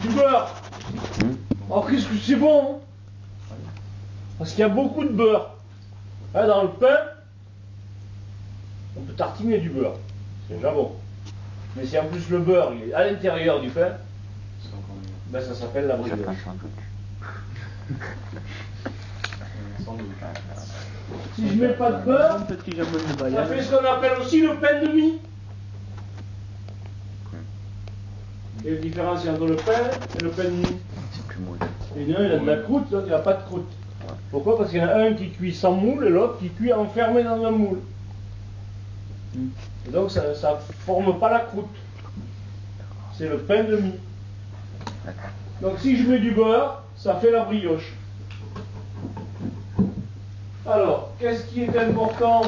Du beurre. Alors qu'est-ce que c'est bon, hein? Parce qu'il y a beaucoup de beurre. Hein, dans le pain, on peut tartiner du beurre. C'est déjà bon. Mais si en plus le beurre il est à l'intérieur du pain, ben ça s'appelle la brioche. Si je mets pas de beurre, ça fait ce qu'on appelle aussi le pain de mie. Quelle différence il y a entre le pain et le pain de mie? Et l'un il a de la croûte, l'autre il n'a pas de croûte. Pourquoi? Parce qu'il y en a un qui cuit sans moule et l'autre qui cuit enfermé dans un moule. Et donc ça ne forme pas la croûte. C'est le pain de mie. Donc si je mets du beurre, ça fait la brioche. Alors, qu'est-ce qui est important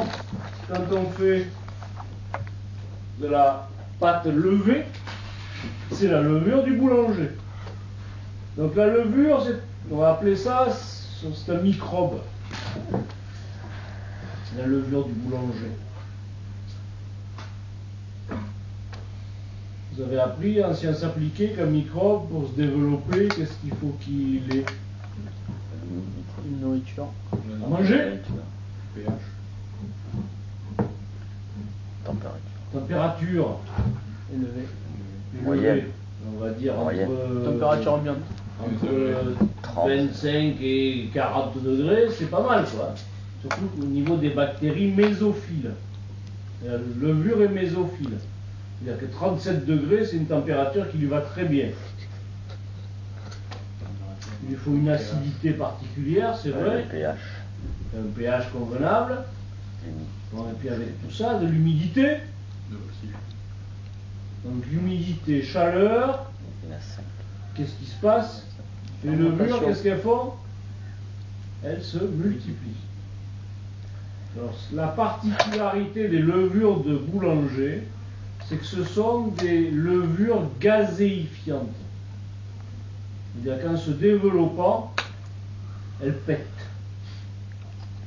quand on fait de la pâte levée? C'est la levure du boulanger. Donc la levure, on va appeler ça, c'est un microbe. C'est la levure du boulanger. Vous avez appris en sciences appliquées qu'un microbe, pour se développer, qu'est-ce qu'il faut qu'il ait? Une nourriture. À manger? pH. Température. Élevée. Moyenne. On va dire Moyenne. entre, Température ambiante. entre 25 et 40 degrés, c'est pas mal, quoi. Surtout au niveau des bactéries mésophiles. La levure est mésophile. C'est-à-dire que 37 degrés, c'est une température qui lui va très bien. Il lui faut une acidité particulière, c'est vrai. pH. Un pH convenable. Bon, et puis avec tout ça, de l'humidité. Donc l'humidité, chaleur. Qu'est-ce qui se passe? Les levures, qu'est-ce qu'elles font? Elles se multiplient. Alors, la particularité des levures de boulanger, c'est que ce sont des levures gazéifiantes. C'est-à-dire qu'en se développant, elles pètent.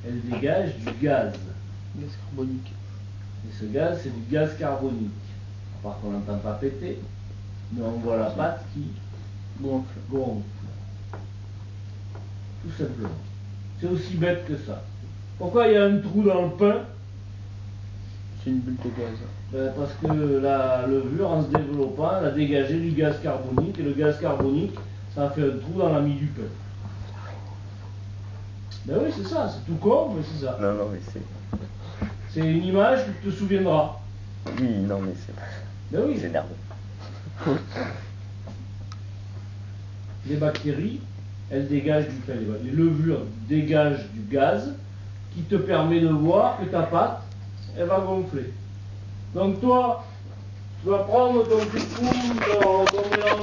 Elles dégagent du gaz. Gaz carbonique. Et ce gaz, c'est du gaz carbonique. À part qu'on n'entend pas péter, mais on voit la pâte qui gonfle. Tout simplement. C'est aussi bête que ça. Pourquoi il y a un trou dans le pain? C'est une bulle de gaz. Parce que la levure, en se développant, elle a dégagé du gaz carbonique, et le gaz carbonique, ça a fait un trou dans la mie du pain. Ben oui, c'est ça, c'est tout con, mais c'est ça. Non, mais c'est... C'est une image que tu te souviendras. Oui, non, mais c'est... Ben oui. C'est nerveux. Les bactéries, elles dégagent du pain. Les levures dégagent du gaz qui te permet de voir que ta pâte, elle va gonfler. Donc toi, tu vas prendre ton petit coup, ton mélange.